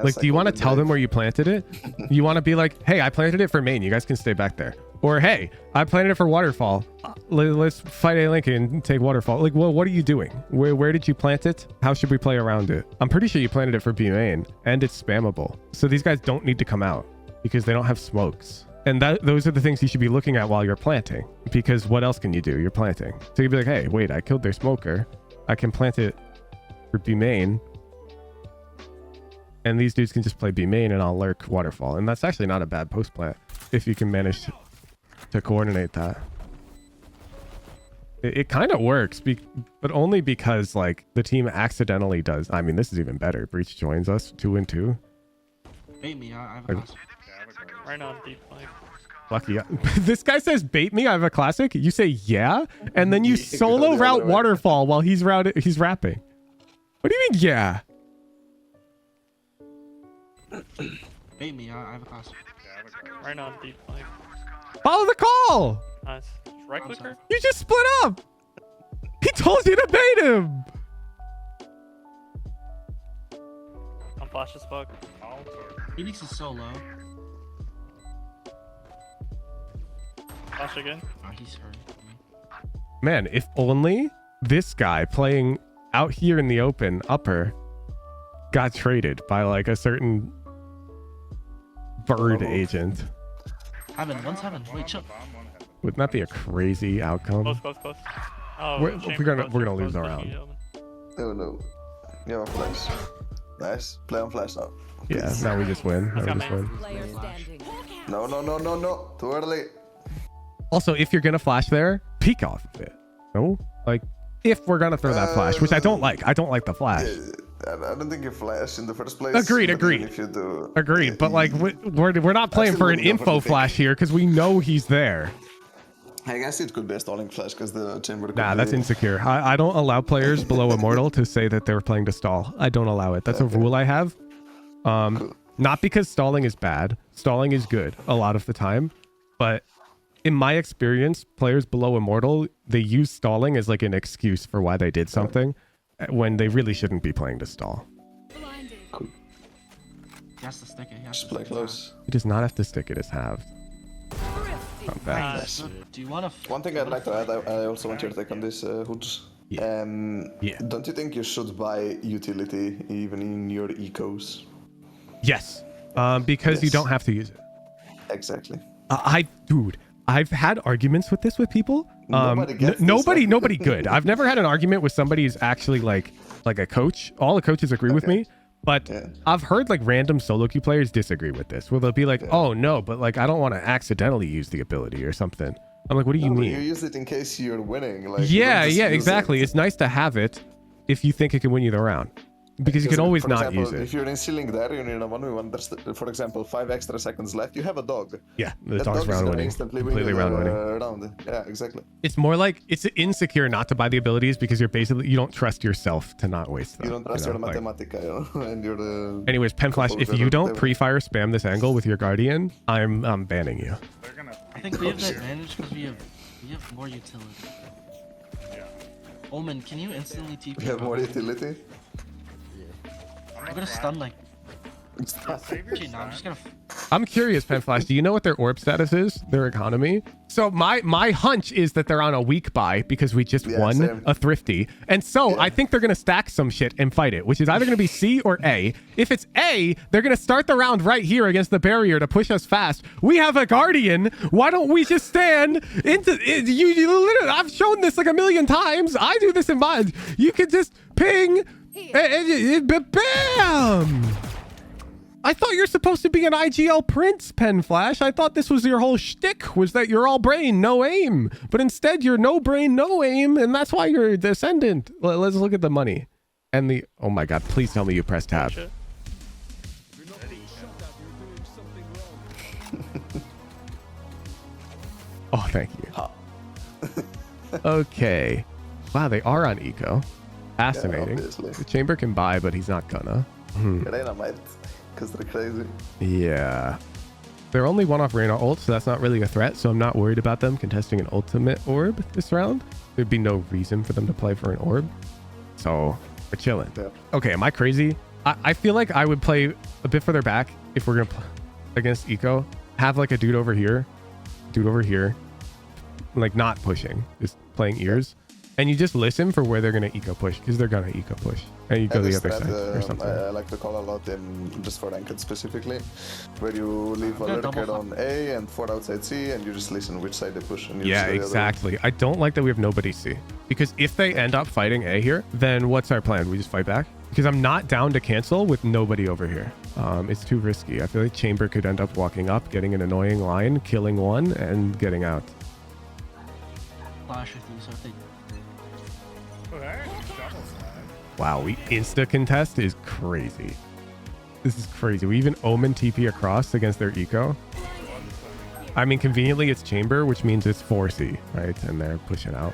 Like, do you want to tell them where you planted it? You want to be like, hey, I planted it for main. You guys can stay back there. Or, hey, I planted it for waterfall. Let's fight A-Link and take waterfall. Like, well, what are you doing? Where did you plant it? How should we play around it? I'm pretty sure you planted it for B main, and it's spammable. So these guys don't need to come out because they don't have smokes. And those are the things you should be looking at while you're planting, because what else can you do? You're planting. So you'd be like, hey, wait, I killed their smoker. I can plant it for B main. And these dudes can just play B main and I'll lurk waterfall. And that's actually not a bad post plant if you can manage to coordinate that. It kind of works, but only because like the team accidentally does. I mean, this is even better. Breach joins us 2 and 2. Bait me. I have a class. Right on deep. Like, Lucky. This guy says bait me. I have a classic. You say yeah, and then you solo the route other way. waterfall while he's rapping. What do you mean yeah? Bait me. I have a class. right on deep. Like, Follow the call. nice. Right clicker? You just split up. He told you to bait him. I'm flash as fuck. Phoenix is so low. Flash again. Oh, he's hurt. Man, if only this guy playing out here in the open upper got traded by like a certain bird agent. Heaven, one's heaven. Wait, chill. Bomb, one heaven. Wouldn't that be a crazy outcome? Close, close, close. Oh, We're chamber gonna close, lose close, our close, round. gentlemen. Oh no. You have a flash. Nice. Play on flash now. Yeah, now we just win. Now we got just me. win. Player standing. No, no, no, no, no. Too early. Also, if you're gonna flash there, peek off of it. No, like if we're gonna throw that flash, which I don't like. I don't like the flash. I don't think you flash in the first place. Agreed, but agreed. even if you do, Agreed, but like we're not playing for an info flash here because we know he's there. I guess it could be a stalling flash because the chamber. Could Nah, be... that's insecure. I don't allow players below Immortal to say that they're playing to stall. I don't allow it. That's a rule I have. Cool. Not because stalling is bad. Stalling is good a lot of the time. But in my experience, players below Immortal, they use stalling as like an excuse for why they did something when they really shouldn't be playing to stall. Blinded. He has to stick it. He has Just to play stick it. close. He does not have to stick it as halved. Thrifty. Not bad. So, do you want to? One thing I'd like to add, I also want your take on this, Hoods. Yeah. Yeah. Don't you think you should buy utility even in your ecos? Yes. Because you Yes. don't have to use it. Exactly. Dude, I've had arguments with this with people. Nobody gets this. Nobody good. I've never had an argument with somebody who's actually like a coach. All the coaches agree with me, but Yeah. I've heard like random solo queue players disagree with this, where they'll be like, "Oh no, but like I don't want to accidentally use the ability or something." I'm like, "What do you No, but mean?" you use it in case you're winning. Like, you Yeah, don't just yeah, use exactly. it. It's nice to have it if you think it can win you the round, because you can always for not example, use it. If you're in ceiling there, you need a 1v1. There's, for example, 5 extra seconds left. You have a dog. Yeah, the That dog's dog is round gonna winning, instantly win completely you round the winning. round. Yeah, exactly. It's more like it's insecure not to buy the abilities because you don't trust yourself to not waste them. You don't trust know, your like- mathematica, you know, and you're the. Anyways, Penflash, if you don't pre-fire spam this angle with your Guardian, I'm banning you. They're gonna. I think we have the advantage because we have more utility. Yeah. Omen, can you instantly TP? We have more utility. I'm gonna stun like. Save your Okay, no, I'm just gonna. I'm curious, Penflash, do you know what their orb status is? Their economy? So my hunch is that they're on a weak buy because we just Yeah, won same. a thrifty. And so I think they're going to stack some shit and fight it, which is either going to be C or A. If it's A, they're going to start the round right here against the barrier to push us fast. We have a Guardian. Why don't we just stand into it? You literally, I've shown this like a million times. I do this in mine. You could just ping and bam. I thought you're supposed to be an IGL prince, Penflash. I thought this was your whole shtick, was that you're all brain, no aim. But instead, you're no brain, no aim, and that's why you're a descendant. Let's look at the money. And the... Oh my god, please tell me you pressed tab. Shit. Oh, thank you. Okay. Wow, they are on eco. Fascinating. obviously. The chamber can buy, but he's not gonna. Reina might, because they're crazy. Yeah. They're only one off Reyna ult, so that's not really a threat, so I'm not worried about them contesting an ultimate orb this round. There'd be no reason for them to play for an orb. So, we're chilling. Yeah. Okay, am I crazy? I feel like I would play a bit further back if we're going to play against eco. Have like a dude over here, like not pushing, just playing ears. And you just listen for where they're going to eco push, because they're going to eco push. And you go And the this other side strat, or something. I like to call a lot in just for ranked specifically, where you leave a Yeah, double lurker fuck. on A and 4 outside C, and you just listen which side they push. And you Yeah, just go the other way. exactly. I don't like that we have nobody C. Because if they end up fighting A here, then what's our plan? We just fight back? Because I'm not down to cancel with nobody over here. It's too risky. I feel like Chamber could end up walking up, getting an annoying line, killing one, and getting out. Flash with you, so if they. Oh, that actually double side. Wow, we insta-contest is crazy. This is crazy. We even Omen TP across against their eco. I mean, conveniently, it's Chamber, which means it's 4C, right? And they're pushing out.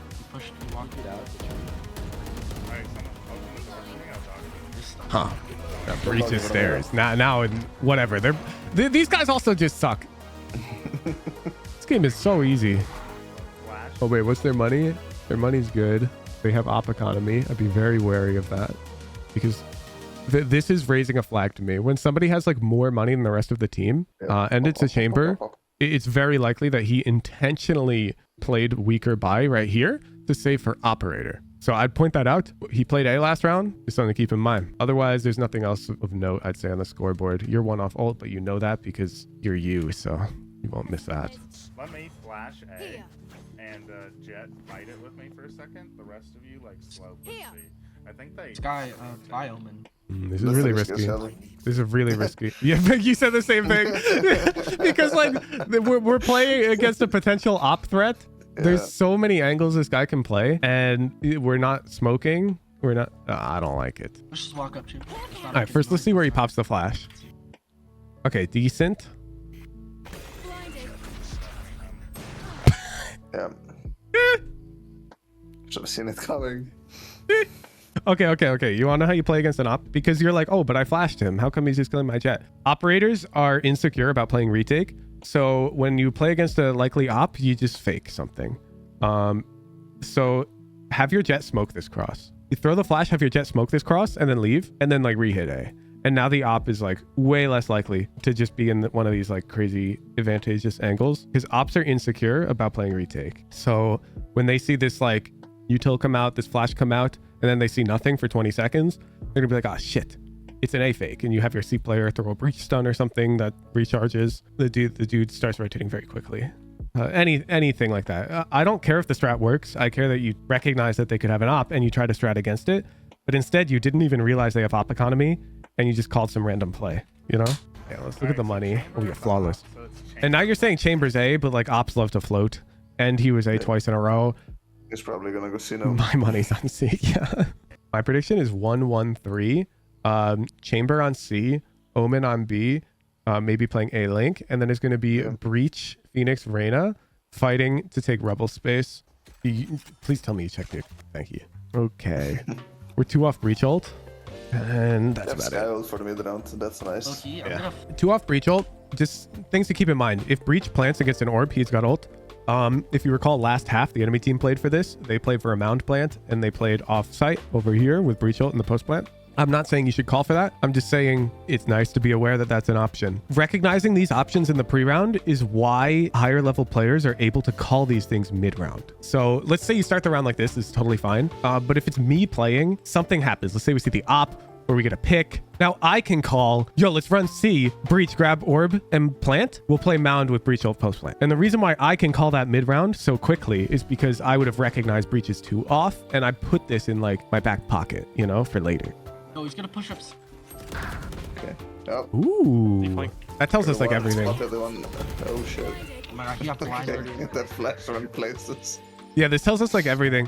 You push, you walk it out. Alright, someone open the door for me. I'll talk to you. Just Huh. That breaches stairs. Now, and whatever. These guys also just suck. This game is so easy. Flash. Oh wait, what's their money? Their money's good. They have op economy. I'd be very wary of that because this is raising a flag to me. When somebody has like more money than the rest of the team, and it's a chamber, it's very likely that he intentionally played weaker buy right here to save for operator. So I'd point that out. He played A last round. Just something to keep in mind. Otherwise, there's nothing else of note, I'd say, on the scoreboard. You're one off ult, but you know that because you're you, so you won't miss that. Let me flash A and Jet fight it with me for a second. The rest of you like slow push C. I think they Sky, Bioman. This is really risky. This is really risky. Yeah, you said the same thing. Because like we're playing against a potential op threat. There's so many angles this guy can play, and we're not smoking. We're not. I don't like it. Let's just walk up to him. All right, first let's see where he pops the flash. Okay, decent. Blinded. Yeah. Should have seen it coming. Okay. You want to know how you play against an op? Because you're like, oh, but I flashed him. How come he's just killing my jet? Operators are insecure about playing retake. So when you play against a likely op, you just fake something. So have your jet smoke this cross. You throw the flash, have your jet smoke this cross, and then leave, and then like re-hit A. And now the op is like way less likely to just be in one of these like crazy advantageous angles because ops are insecure about playing retake. So when they see this like util come out, this flash come out, and then they see nothing for 20 seconds, they're gonna be like, oh shit, it's an A fake. And you have your C player throw a breach stun or something that recharges. The dude starts rotating very quickly. Anything like that. I don't care if the strat works. I care that you recognize that they could have an op and you try to strat against it. But instead, you didn't even realize they have op economy and you just called some random play, you know? Yeah, let's look at the money. Oh, you're flawless. And now you're saying Chambers A, but like ops love to float. And he was A twice in a row. He's probably gonna go C now. My money's on C, yeah. My prediction is 1-1-3. Chamber on C, Omen on B, maybe playing A link. And then it's going to be Breach, Phoenix, Reyna fighting to take Rebel space. Please tell me you checked it. Thank you. Okay. We're 2 off Breach ult. And that's about SKYE it. ult for the mid round. That's nice. Okay, Yeah. 2 off Breach ult. Just things to keep in mind. If Breach plants against an orb, he's got ult. If you recall last half, the enemy team played for this. They played for a mound plant and they played off site over here with Breach ult in the post plant. I'm not saying you should call for that. I'm just saying it's nice to be aware that that's an option. Recognizing these options in the pre-round is why higher level players are able to call these things mid-round. So let's say you start the round like this is totally fine. But if it's me playing, something happens. Let's say we see the op or we get a pick. Now I can call, yo, let's run C, Breach, grab orb and plant. We'll play mound with Breach ult post plant. And the reason why I can call that mid-round so quickly is because I would have recognized Breach is 2 off and I put this in like my back pocket, you know, for later. Oh, he's gonna push ups. Okay. Yep. Ooh, that tells us like everything. Oh shit. Oh my god, he got blinded. That flash run places. Yeah, this tells us like everything.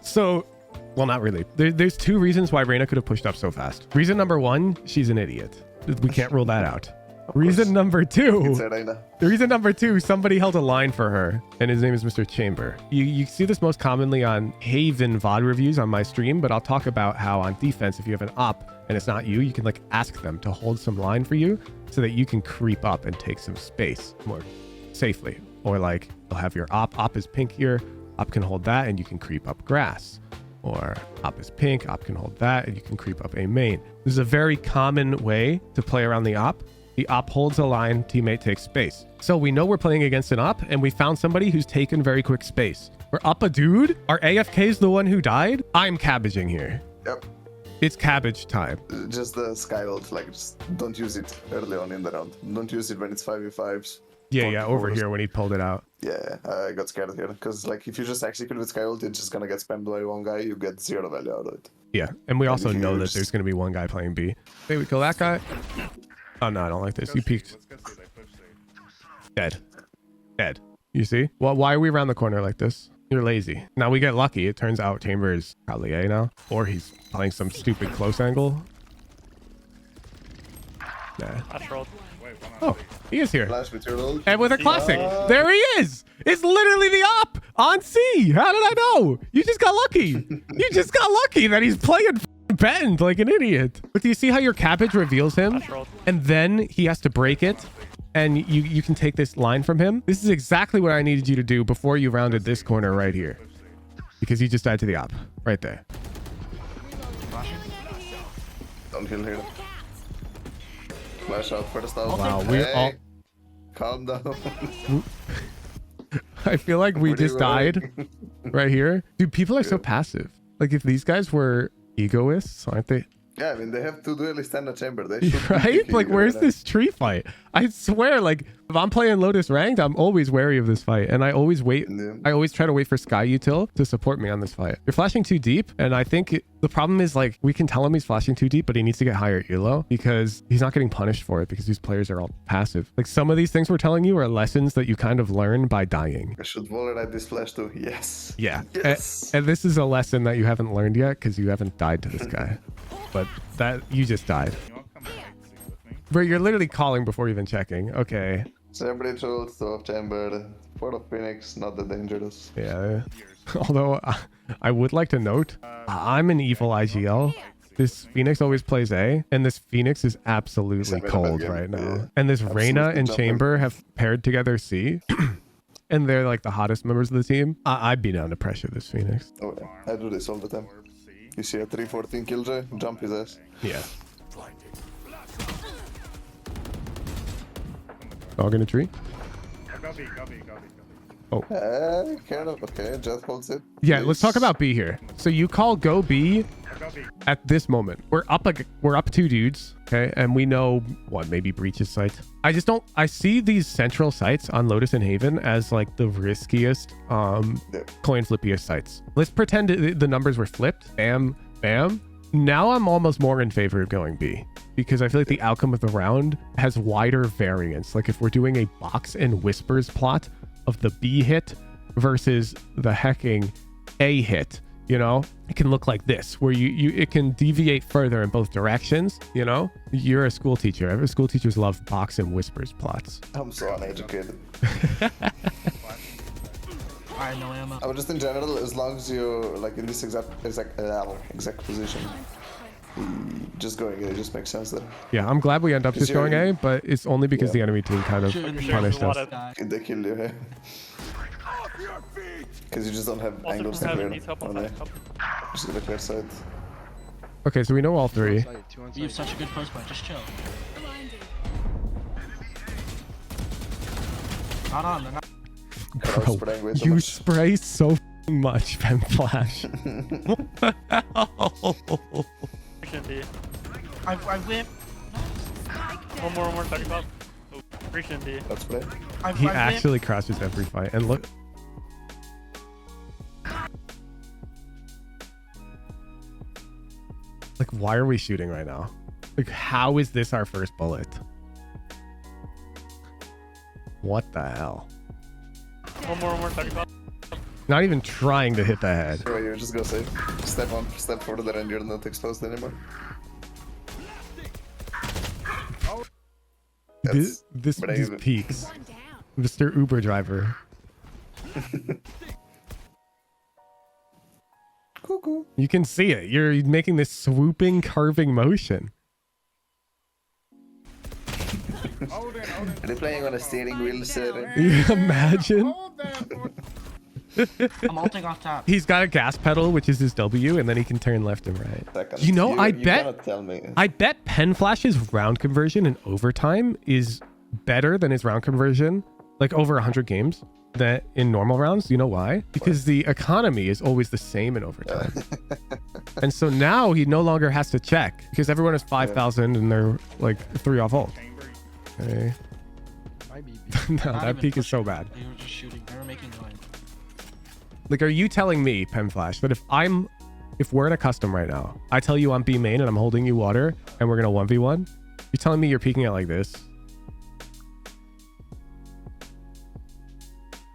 So, well, not really. There's 2 reasons why Reyna could have pushed up so fast. Reason number 1, she's an idiot. We can't rule that out. Reason number 2, somebody held a line for her, and his name is Mr. Chamber. You see this most commonly on Haven VOD reviews on my stream, but I'll talk about how on defense, if you have an op and it's not you, you can like ask them to hold some line for you so that you can creep up and take some space more safely. Or like they'll have your op is pink here, op can hold that and you can creep up grass. Or op is pink, op can hold that and you can creep up a main. This is a very common way to play around the op. The op holds a line, teammate takes space. So we know we're playing against an op and we found somebody who's taken very quick space. We're up a dude? Our AFK's the one who died? I'm cabbaging here. Yep. It's cabbage time. Just the SKYE ult, like just don't use it early on in the round. Don't use it when it's 5v5s. Yeah, over here when he pulled it out. Yeah, I got scared here. Because like if you just execute with SKYE ult, it's just gonna get spammed by one guy, you get 0 value out of it. Yeah, and we also if you know that just- there's going to be one guy playing B. Hey, we kill that guy. Oh no, I don't like this. You peeked. Let's go see. They push C. Dead. You see? Well, why are we around the corner like this? You're lazy. Now we get lucky. It turns out Chamber is probably A now. Or he's playing some stupid close angle. Nah. Flash rolled. Wait, one on Oh, he is here. Flash with your ult. And with a classic. There he is. It's literally the op on C. How did I know? You just got lucky. You just got lucky that he's playing bend like an idiot. But do you see how your cabbage reveals him? Flash rolled. And then he has to break it. And you can take this line from him. This is exactly what I needed you to do before you rounded this corner right here. Because he just died to the op. Right there. Don't kill here. Flash out first out. Wow, we're Hey, all... calm down. I feel like we What are you just died right here. Dude, people are so passive. Like if these guys were egoists, aren't they? Yeah, I mean, they have two duelists and a chamber. They should be Right? picking Like you where's right now. this tree fight? I swear, like if I'm playing Lotus ranked, I'm always wary of this fight. And I always wait. Yeah. I always try to wait for Sky Util to support me on this fight. You're flashing too deep. And I think the problem is like we can tell him he's flashing too deep, but he needs to get higher elo because he's not getting punished for it because these players are all passive. Like some of these things we're telling you are lessons that you kind of learn by dying. I should validate this flash too. Yes. Yeah. Yes. And this is a lesson that you haven't learned yet because you haven't died to this guy. But that you just died. You want to come right see with me? Bro, you're literally calling before even checking. Okay. Chamber tools, top chamber, Port of Phoenix, not that dangerous. Yeah. Although I would like to note, I'm an evil IGL. This Phoenix always plays A, and this Phoenix is absolutely cold right now. And this Reyna and Chamber have paired together C, and they're like the hottest members of the team. I'd be down to pressure this Phoenix. Oh, yeah. I do this all the time. Orb C. You see a 314 killjoy, jump his ass. Yeah. Dog in a tree? Go B, go B, go B, go B. Kind of. Okay, Jet holds it. Yeah, let's talk about B here. So you call go B Go B. at this moment. We're up two dudes, okay? And we know what, maybe Breach's site. I see these central sites on Lotus and Haven as like the riskiest coin flippiest sites. Let's pretend the numbers were flipped. Bam, bam. Now I'm almost more in favor of going B because I feel like the outcome of the round has wider variance. Like if we're doing a box and whispers plot of the B hit versus the hecking A hit, you know, it can look like this where it can deviate further in both directions. You know, you're a school teacher. School teachers love box and whispers plots. I'm so uneducated. Alright, no ammo. I would just in general, as long as you're like in this exact position, just going A just makes sense there. Yeah, I'm glad we end up just going A, but it's only because the enemy team kind of Shouldn't be punished a lot us. of- They kill you, because you just don't have Also, angles to have clear needs help on on A. side. Help. Just get a clear side. Okay, so we know all three. Two on You have site. such a good post point, just chill. Blinded. Not on, they're not. I was spraying way too You much. spray so much, PENFLASH. Shouldn't be. I whip. One more, talking about. Oh, shouldn't be. Let's play. He actually crashes every fight. And look. Like, why are we shooting right now? Like, how is this our first bullet? What the hell? One more, talking about. Not even trying to hit the head. Anyway, you just go safe. Step on, step further, and you're not exposed anymore. These brave. peaks. One down. Mr. Uber driver. Cuckoo. You can see it. You're making this swooping, carving motion. Odin. Are they playing on a steering wheel setting? You imagine? Hold that for I'm ulting off top. He's got a gas pedal, which is his W, and then he can turn left and right. Second. You know, I you bet- cannot tell me. I bet PENFLASH's round conversion in overtime is better than his round conversion, like over 100 games, that in normal rounds. You know why? Because the economy is always the same in overtime. And so now he no longer has to check because everyone is 5,000 and they're like 3 off ult. chamber. Okay. Might be No, Not that even peak is so pushing. bad. They were just shooting. They were making noise. Like, are you telling me, PENFLASH, that if we're in a custom right now, I tell you I'm B main and I'm holding you water and we're gonna 1v1, you're telling me you're peeking it like this?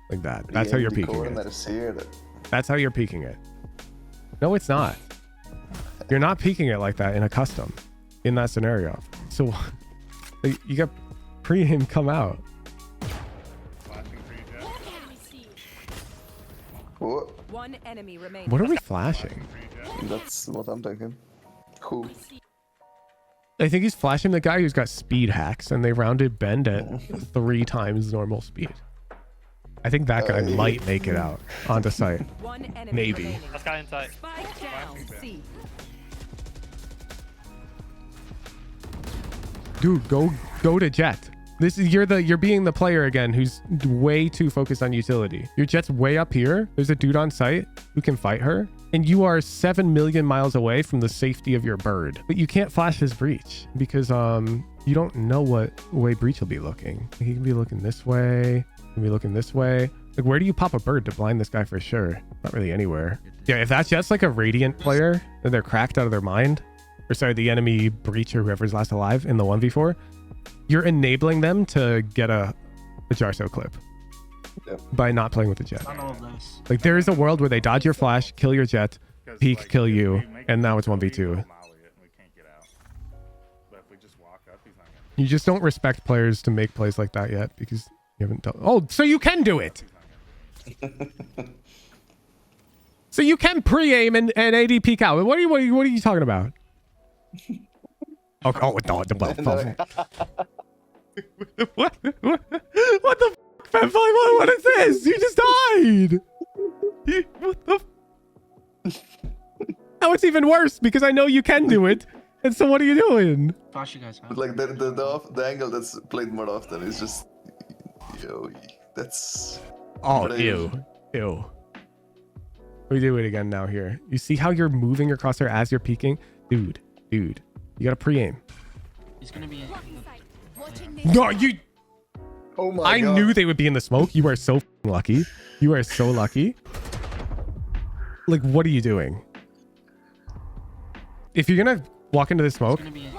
Like that. That's how you're peeking it. That's how you're peeking it. No, it's not. You're not peeking it like that in a custom, in that scenario. So like, you got pre-him come out. Flashing for you, Jet. Enemy C. What? One enemy remaining. What are we flashing? For you, Jet. That's what I'm thinking. Who? I think he's flashing the guy who's got speed hacks and they rounded bend at 3 times normal speed. I think that guy might make it out onto site. One enemy Maybe. remaining. That's guy inside. Spike down. C. Dude, go to Jet. This is you're being the player again who's way too focused on utility. Your Jet's way up here. There's a dude on site who can fight her. and you are 7 million miles away from the safety of your bird. But you can't flash his breach because you don't know what way breach will be looking. He can be looking this way. He can be looking this way. Like, where do you pop a bird to blind this guy for sure? Not really anywhere. Yeah, if that's just like a Radiant player, then they're cracked out of their mind. Or sorry, the enemy breach or whoever's last alive in the 1v4. You're enabling them to get a Jarso clip. Yep. By not playing with the jet. Not all of this. Like, there is a world where they dodge your flash, kill your jet, 'Cause, peek, like, kill if you, we make and it now it's so we 1v2. will molly it and we can't get out. But if we just walk up, he's not gonna. You just don't respect players to make plays like that yet because you haven't done. Oh, so you can do it. So you can pre-aim and AD peek out. What are you talking about? Oh, no. What the f***, Penflash? What is this? You just died. What the f- Now it's even worse because I know you can do it. And so what are you doing? Flash you guys have. Like the angle that's played more often is just, yo, that's. Oh, brave. ew. We do it again now here. You see how you're moving your crosshair as you're peeking? Dude, you gotta pre-aim. He's gonna be in Watching this. No, you... Oh my I god. knew they would be in the smoke. You are so f***ing lucky. You are so lucky. Like, what are you doing? If you're gonna walk into the smoke, gonna be in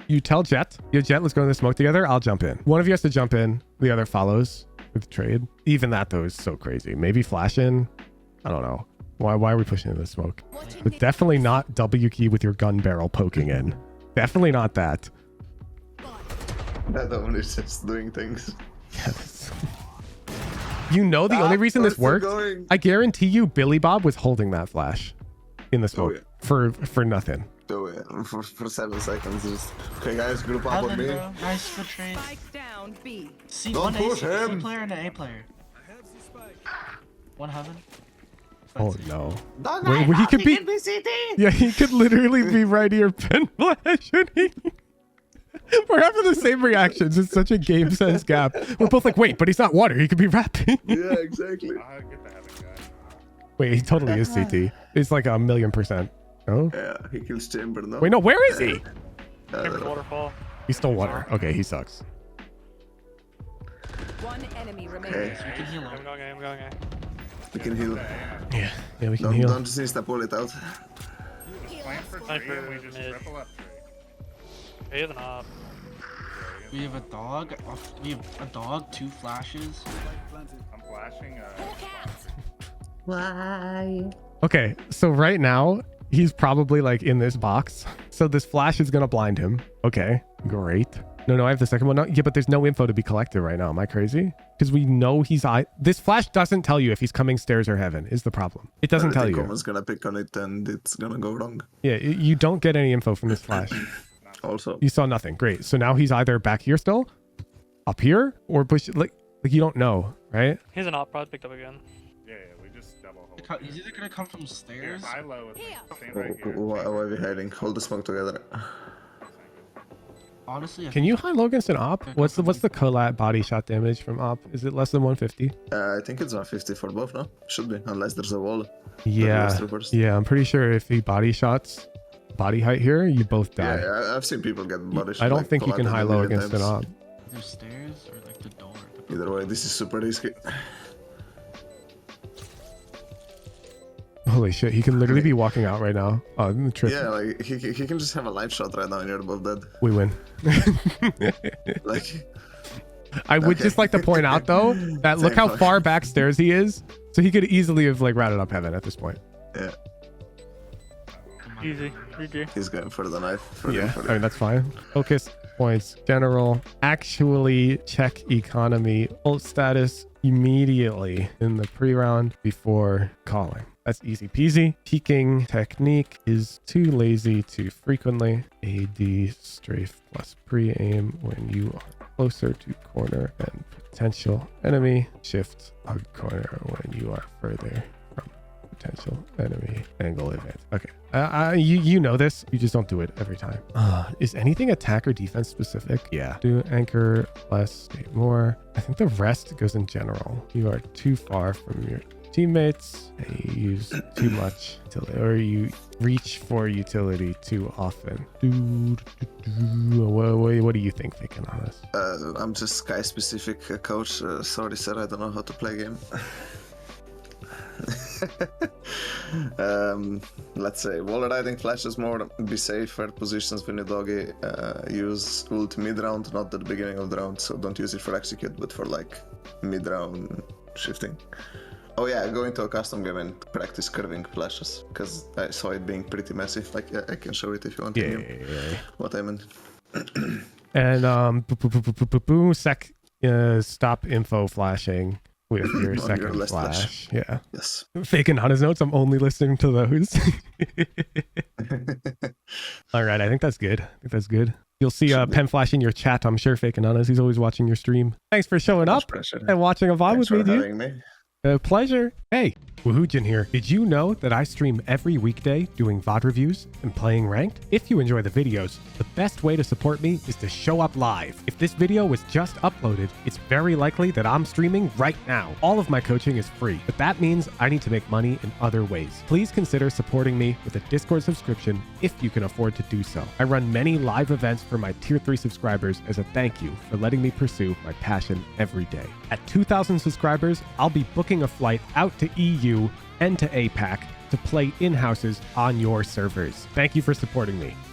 you tell Jet, yo, Jet, let's go in the smoke together. I'll jump in. One of you has to jump in. The other follows with trade. Even that, though, is so crazy. Maybe flash in. I don't know. Why are we pushing into the smoke? But definitely not W key with your gun barrel poking in. Definitely not that. That one is just doing things. Yes. You know the only reason this where's it worked? going? I guarantee you Billy Bob was holding that flash in the smoke yeah. for nothing. Do it for 7 seconds. Just, okay, guys, group up on Heaven, me. bro. Nice, good trade. Spike down B. See, Don't one push A him. player and an A player. One heaven. Oh no. Wait, he could be. Yeah, he could literally be right here, Penflash. And he... We're having the same reactions. It's such a game sense gap. We're both like, wait, but he's not water. He could be rapping. Yeah, exactly. I'll get the heaven guy. Wait, he totally is CT. It's like 1,000,000%. Oh. Yeah, he kills Chamber, no? Wait, no, where is he? Chamber's waterfall. He stole water. Okay, he sucks. One enemy remaining. Okay, You can heal him. I'm going A. we can heal. Yeah, we can heal. Don't just insta-pull it out. Plant for Sniper tree and we just mid. triple up tree. A is an op. We have a dog. We have a dog, 2 flashes. I'm flashing. Okay, so right now, he's probably like in this box. So this flash is gonna blind him. Okay, great. No, I have the second one. No, yeah, but there's no info to be collected right now. Am I crazy? Because we know he's... This flash doesn't tell you if he's coming stairs or heaven is the problem. It doesn't tell you. Someone's gonna pick on it and it's gonna go wrong. Yeah, you don't get any info from this flash. Also. You saw nothing. Great. So now he's either back here still, up here, or push... Like you don't know, right? He's an op. Probably picked up again. Yeah, we just double hold. He's either gonna come from Here, stairs. high low with me. Stand Why right here. are we hiding? Hold the smoke together. Honestly, I Can you high low against an op? What's the collat body shot damage from op? Is it less than 150? I think it's 150 for both, no? Should be, unless there's a wall. Yeah. Troopers. Yeah, I'm pretty sure if he body shots body height here, you both die. Yeah, I've seen people get body shot. I don't like, think you can collatted high a low million against an times. op. There's stairs or like the door. Either way, this is super risky. Holy shit, he can literally be walking out right now. Oh, the trip. Yeah, like he can just have a live shot right now and you're both dead. We win. Like, I would Okay. just like to point out though that look how Same. far back stairs he is. So he could easily have like routed up heaven at this point. yeah, Easy. GG. he's going for the knife. For Yeah, for I mean, that's fine. Focus points, general, actually check economy, ult status immediately in the pre-round before calling. That's easy peasy. Peeking technique is too lazy too frequently. AD strafe plus pre-aim when you are closer to corner and potential enemy. Shift hug corner when you are further from potential enemy. Angle event. Okay. You know this. You just don't do it every time. Is anything attack or defense specific? Yeah. Do anchor less, stay more. I think the rest goes in general. You are too far from your teammates, and you use too much utility, or you reach for utility too often. What do you think, FAKEANANAS? I'm just Sky specific coach. Sorry, sir, I don't know how to play game. Let's say wall riding flashes more, be safer positions when you doggy, use ult mid round, not at the beginning of the round, so don't use it for execute but for like mid round shifting. Oh yeah, go into a custom game and practice curving flashes, because I saw it being pretty massive. Like I can show it if you want. Yeah. What I meant. And stop info flashing with your On second your last flash. Yeah. Yes. FAKEANANAS notes, I'm only listening to those. All right, I think that's good. You'll see PENFLASH in your chat, I'm sure, FAKEANANAS. He's always watching your stream. Thanks for showing up and watching a VOD with me, dude. Me. A pleasure. Hey, Woohoojin here. Did you know that I stream every weekday doing VOD reviews and playing ranked? If you enjoy the videos, the best way to support me is to show up live. If this video was just uploaded, it's very likely that I'm streaming right now. All of my coaching is free, but that means I need to make money in other ways. Please consider supporting me with a Discord subscription if you can afford to do so. I run many live events for my tier 3 subscribers as a thank you for letting me pursue my passion every day. At 2,000 subscribers, I'll be booking a flight out to EU and to APAC to play in-houses on your servers. Thank you for supporting me.